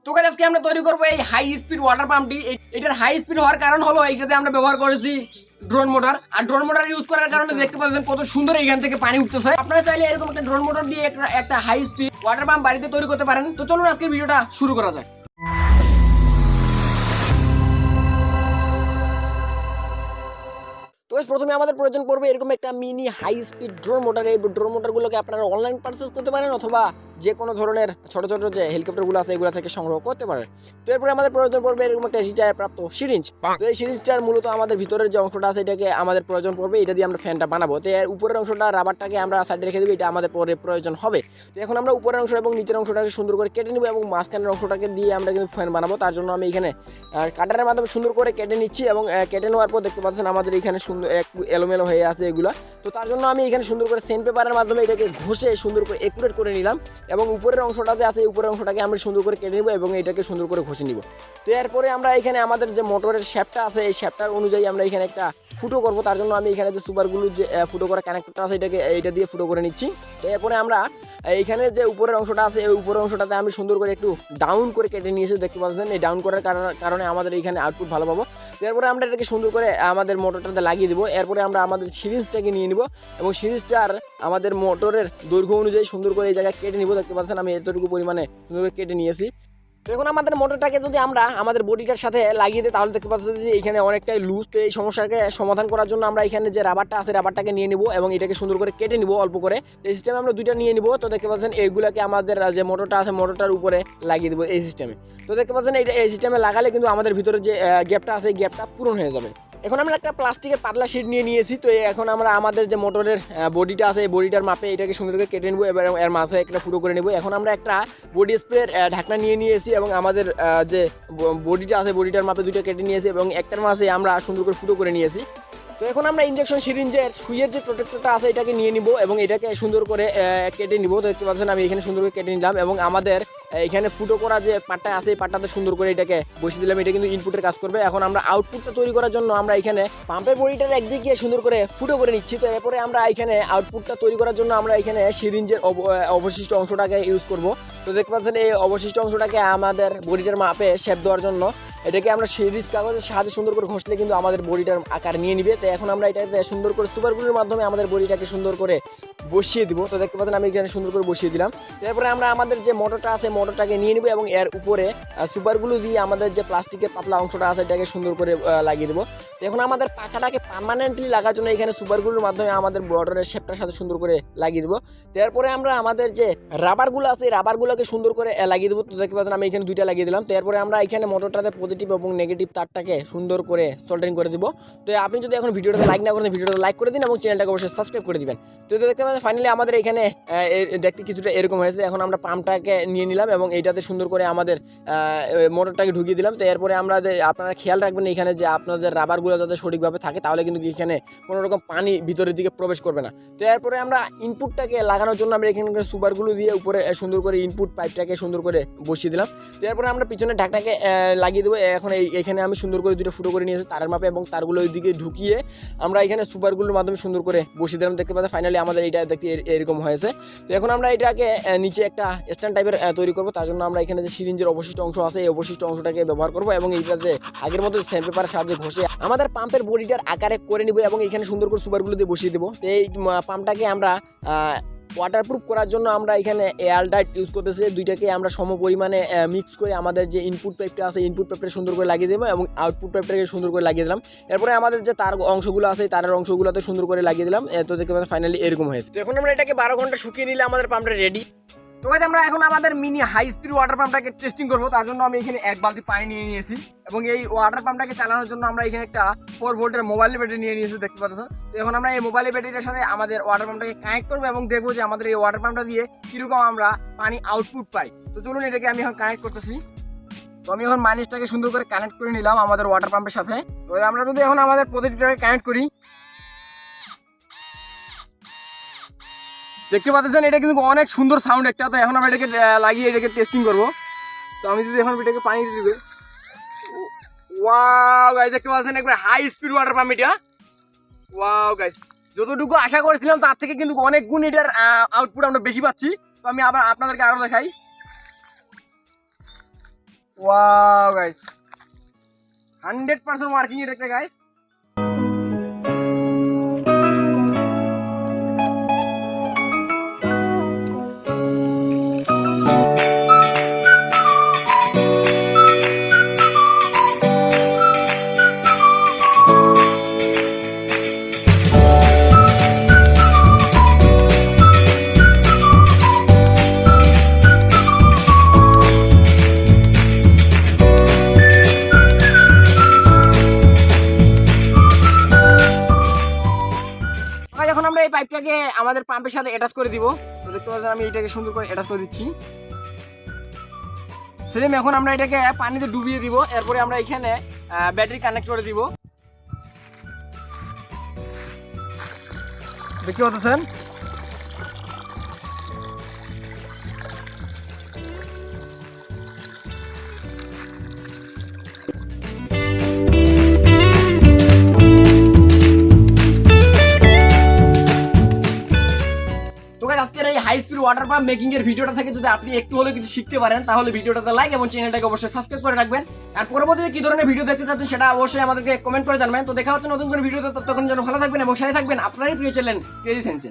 তো গাইস আজকে আমরা তৈরি করব এই হাই স্পিড ওয়াটার পাম্পটি। এটার হাই স্পিড হওয়ার কারণ হলো এইটাতে আমরা ব্যবহার করেছি ড্রোন মোটর। আর ড্রোন মোটর ইউজ করার কারণে দেখতে পাচ্ছেন কত সুন্দর এখান থেকে পানি উঠতেছে। আপনারা চাইলে এরকম একটা ড্রোন মোটর দিয়ে একটা হাই স্পিড ওয়াটার পাম্প বাড়িতে তৈরি করতে পারেন। তো চলুন আজকের ভিডিওটা শুরু করা যায়। তো প্রথমে আমাদের প্রয়োজন পড়বে এরকম একটা mini high speed drone motor. এই ড্রোন মোটরগুলোকে আপনারা অনলাইন পারচেজ করতে পারেন অথবা যে কোনো ধরনের ছোট ছোট যে হেলিকপ্টারগুলো আছে এগুলো থেকে সংগ্রহ করতে পারেন। তো এরপরে আমাদের প্রয়োজন পড়বে এরকম একটা রিটায়ার প্রাপ্ত সিরিঞ্জ। তো এই সিরিঞ্জটার মূলত আমাদের ভিতরের যে অংশটা আছে এটাকে আমাদের প্রয়োজন পড়বে, এটা দিয়ে আমরা ফ্যানটা বানাবো। তো এর উপরের অংশটা রাবারটাকে আমরা সাইডে রেখে দেবো, এটা আমাদের পরে প্রয়োজন হবে। তো এখন আমরা উপরের অংশ এবং নিচের অংশটাকে সুন্দর করে কেটে নেবো এবং মাঝখানের অংশটাকে দিয়ে আমরা কিন্তু ফ্যান বানাবো। তার জন্য আমি এখানে কাটারের মাধ্যমে সুন্দর করে কেটে নিচ্ছি এবং কেটে নেওয়ার পর দেখতে পাচ্ছেন আমাদের এখানে সুন্দর একটু এলোমেলো হয়ে আছে এগুলো। তো তার জন্য আমি এখানে সুন্দর করে সেন্ড পেপারের মাধ্যমে এটাকে ঘষে সুন্দর করে একুরেট করে নিলাম এবং উপরের অংশটা যে আছে এই উপরের অংশটাকে আমরা সুন্দর করে কেটে নিব এবং এটাকে সুন্দর করে ঘষে নিব। তো এরপরে আমরা এখানে আমাদের যে মোটরের শ্যাফটটা আছে এই শ্যাফটার অনুযায়ী আমরা এখানে একটা ফুটো করব। তার জন্য আমি এখানে যে সুপারগুলো যে ফুটো করা কানেক্টরটা আছে এটা দিয়ে ফুটো করে নিচ্ছি। তো এরপরে আমরা এইখানে যে উপরের অংশটা আছে এই উপরের অংশটাতে আমি সুন্দর করে একটু ডাউন করে কেটে নিয়েছি, দেখতে পাচ্ছেন। এই ডাউন করার কারণে আমাদের এখানে আউটপুট ভালো পাবো। এরপরে আমরা এটাকে সুন্দর করে আমাদের মোটরটাতে লাগিয়ে দেবো। এরপরে আমরা আমাদের সিরিজটাকে নিয়ে নিব এবং সিরিজটার আমাদের মোটরের দৈর্ঘ্য অনুযায়ী সুন্দর করে এই জায়গায় কেটে নিব। দেখতে পাচ্ছেন আমি এতটুকু পরিমাণে সুন্দর করে কেটে নিয়েছি। তো এখন আমাদের মোটরটাকে যদি আমরা আমাদের বডিটার সাথে লাগিয়ে দিই তাহলে দেখতে পাচ্ছি যে এখানে অনেকটাই লুজ। তো এই সমস্যাকে সমাধান করার জন্য আমরা এখানে যে রাবারটা আছে রাবারটাকে নিয়ে নিব এবং এটাকে সুন্দর করে কেটে নিব অল্প করে। তো এই সিস্টেমে আমরা দুইটা নিয়ে নিব। তো দেখতে পাচ্ছেন এইগুলাকে আমাদের যে মোটরটা আছে মোটরটার উপরে লাগিয়ে দেবো এই সিস্টেমে। তো দেখতে পাচ্ছেন এই সিস্টেমে লাগালে কিন্তু আমাদের ভিতরে যে গ্যাপটা আছে এই গ্যাপটা পূরণ হয়ে যাবে। এখন আমরা একটা প্লাস্টিকের পাতলা শিট নিয়েছি। তো এখন আমরা আমাদের যে মোটরের বডিটা আছে এই বডিটার মাপে এটাকে সুন্দর করে কেটে নেবো এবার এর মাঝে একটা ফুটো করে নেবো। এখন আমরা একটা বডি স্প্রের ঢাকনা নিয়েছি এবং আমাদের যে বডিটা আছে বডিটার মাপে দুইটা কেটে নিয়েছি এবং একটার মাঝে আমরা সুন্দর করে ফুটো করে নিয়েছি। তো এখন আমরা ইনজেকশন সিরিঞ্জের সুইয়ের যে প্রোটেক্টরটা আছে এটাকে নিয়ে নিব এবং এটাকে সুন্দর করে কেটে নিব। তো দেখতে পাচ্ছেন আমি এখানে সুন্দর করে কেটে নিলাম এবং আমাদের এখানে ফুটো করা যে পাটটা আছে এই পাটটাতে সুন্দর করে এটাকে বসিয়ে দিলাম। এটা কিন্তু ইনপুটের কাজ করবে। এখন আমরা আউটপুটটা তৈরি করার জন্য আমরা এখানে পাম্পের বডিটার একদিকে সুন্দর করে ফুটো করে নিচ্ছি। তো এরপরে আমরা এখানে আউটপুটটা তৈরি করার জন্য আমরা এখানে সিরিঞ্জের অবশিষ্ট অংশটাকে ইউজ করব। তো দেখতে পাচ্ছেন এই অবশিষ্ট অংশটাকে আমাদের বডিটার মাপে শেপ দেওয়ার জন্য এটাকে আমরা সিরিজ কাগজের সাহায্যে সুন্দর করে ঘষলে কিন্তু আমাদের বডিটার আকার নিয়ে নিবে। তো এখন আমরা এটাতে সুন্দর করে সুপারগুলোর মাধ্যমে আমাদের বডিটাকে সুন্দর করে বসিয়ে দিব। তো দেখতে পাচ্ছেন আমি এখানে সুন্দর করে বসিয়ে দিলাম। এরপরে আমরা আমাদের যে মোটরটা আছে মোটরটাকে নিয়ে নিব এবং এর উপরে সুপারগুলো দিয়ে আমাদের যে প্লাস্টিকের পাতলা অংশটা আছে এটাকে সুন্দর করে লাগিয়ে দেবো। এখন আমাদের পাখাটাকে পার্মানেন্টলি লাগার জন্য এখানে সুপারগুলোর মাধ্যমে আমাদের মোটরের শেপটার সাথে সুন্দর করে লাগিয়ে দেবো। এরপরে আমরা আমাদের যে রাবারগুলো আছে রাবারগুলোকে সুন্দর করে লাগিয়ে দেবো। তো দেখতে পাচ্ছেন আমি এখানে দুইটা লাগিয়ে দিলাম। তো এরপরে আমরা এখানে মোটরটাতে পজিটিভ এবং নেগেটিভ তারটাকে সুন্দর করে সোল্ডারিং করে দিব। তো আপনি যদি এখন ভিডিওটা লাইক না করেন ভিডিওটা লাইক করে দিন এবং চ্যানেলটাকে অবশ্যই সাবস্ক্রাইব করে দিবেন। তো দেখতে পাচ্ছেন ফাইনালি আমাদের এখানে দেখতে কিছুটা এরকম হয়েছে। এখন আমরা পাম্পটাকে নিয়ে নিলাম এবং এইটাতে সুন্দর করে আমাদের মোটরটাকে ঢুকিয়ে দিলাম। তো এরপরে আমরা আপনারা খেয়াল রাখবেন এখানে যে আপনাদের রাবারগুলো যাতে সঠিকভাবে থাকে তাহলে কিন্তু এখানে কোনো রকম পানি ভিতরের দিকে প্রবেশ করবে না। তো এরপরে আমরা ইনপুটটাকে লাগানোর জন্য আমরা এখানে সুপারগুলো দিয়ে উপরে সুন্দর করে ইনপুট পাইপটাকে সুন্দর করে বসিয়ে দিলাম। তো এরপরে আমরা পিছনের ঢাকনাকে লাগিয়ে দেবো। এখন এখানে আমি সুন্দর করে দুটো ফুটো করে নিয়েছি তারের মাপে এবং তারগুলো ওই দিকে ঢুকিয়ে আমরা এখানে সুপারগুলোর মাধ্যমে সুন্দর করে বসিয়ে দিলাম। দেখতে পাচ্ছি ফাইনালি আমাদের এটা দেখতে এরকম হয়েছে। তো এখন আমরা এটাকে নিচে একটা স্ট্যান্ড টাইপের তৈরি করবো। তার জন্য আমরা এখানে যে সিরিঞ্জের অবশিষ্ট অংশ আছে এই অবশিষ্ট অংশটাকে ব্যবহার করবো এবং এইটাতে আগের মতো স্যান্ড পেপারের সাহায্যে ঘষে আমাদের পাম্পের বডিটার আকারে করে নিব এবং এখানে সুন্দর করে সুপারগুলো দিয়ে বসিয়ে দেবো। তো এই পাম্পটাকে আমরা ওয়াটারপ্রুফ করার জন্য আমরা এখানে এয়ারটাইট ইউজ করতেছি। দুইটাকে আমরা সম পরিমাণে মিক্স করে আমাদের যে ইনপুট পাইপটা আছে ইনপুট পাইপটা সুন্দর করে লাগিয়ে দেবো এবং আউটপুট পাইপটাকে সুন্দর করে লাগিয়ে দিলাম। এরপরে আমাদের যে তার অংশগুলো আছে তারের অংশগুলোতে সুন্দর করে লাগিয়ে দিলাম। তো দেখতে পাচ্ছি ফাইনালি এরকম হয়েছে। তো এখন আমরা এটাকে 12 ঘন্টা শুকিয়ে নিলে আমাদের পাম্পটা রেডি। তো গাইস আমরা এখন আমাদের মিনি হাই স্পিড ওয়াটার পাম্পটাকে টেস্টিং করবো। তার জন্য আমি এখানে এক বালতি পানি নিয়ে নিয়েছি এবং এই ওয়াটার পাম্পটাকে চালানোর জন্য আমরা এখানে একটা 4 ভোল্টের মোবাইল ব্যাটারি নিয়ে নিয়েছি, দেখতে পাচ্ছেন। তো এখন আমরা এই মোবাইল ব্যাটারিটার সাথে আমাদের ওয়াটার পাম্পটাকে কানেক্ট করবো এবং দেখবো যে আমাদের এই ওয়াটার পাম্পটা দিয়ে কিরকম আমরা পানি আউটপুট পাই। তো চলুন এটাকে আমি এখন কানেক্ট করতেছি। তো আমি এখন মাইনাসটাকে সুন্দর করে কানেক্ট করে নিলাম আমাদের ওয়াটার পাম্পের সাথে। তো আমরা যদি এখন আমাদের প্রতিটাকে কানেক্ট করি দেখতে পাচ্ছেন এটা কিন্তু অনেক সুন্দর সাউন্ড একটা। তো এখন আমরা এটাকে লাগিয়ে এটাকে টেস্টিং করবো। তো আমি যদি এখন এটাকে পানি দিয়ে দিবে, ওয়াও গাইস দেখতে পাচ্ছেন একবার হাই স্পিড ওয়াটার পাম্প এটা। ওয়াও গাইস যতটুকু আশা করেছিলাম তার থেকে কিন্তু অনেক গুণ এটার আউটপুট আমরা বেশি পাচ্ছি। তো আমি আবার আপনাদেরকে আরো দেখাই। ওয়াও গাইস, 100% ওয়ার্কিং এর একটা গাইস। এখন আমরা এই পাইপটাকে আমাদের পাম্পের সাথে অ্যাটাচ করে দিব। তো দেখতে পাচ্ছেন আমি এটাকে সুন্দর করে অ্যাটাচ করে দিচ্ছি। সেম এখন আমরা এটাকে পানিতে ডুবিয়ে দিব, এরপরে আমরা এখানে ব্যাটারি কানেক্ট করে দিব। দেখতে পাচ্ছেন আজকের এই high speed water pump making এর ভিডিওটা থেকে যদি আপনি একটু হলেও কিছু শিখতে পারেন, তাহলে ভিডিওটাতে লাইক এবং চ্যানেলটাকে অবশ্যই সাবস্ক্রাইব করে রাখবেন। আর পরবর্তীতে কি ধরনের ভিডিও দেখতে চাচ্ছেন সেটা অবশ্যই আমাদেরকে কমেন্ট করে জানাবেন। তো দেখা হচ্ছে নতুন কোনো ভিডিওতে, ততক্ষণ যেন ভালো থাকবেন এবং সাথে থাকবেন আপনারই প্রিয় চ্যানেল ক্রেজি সায়েন্সে।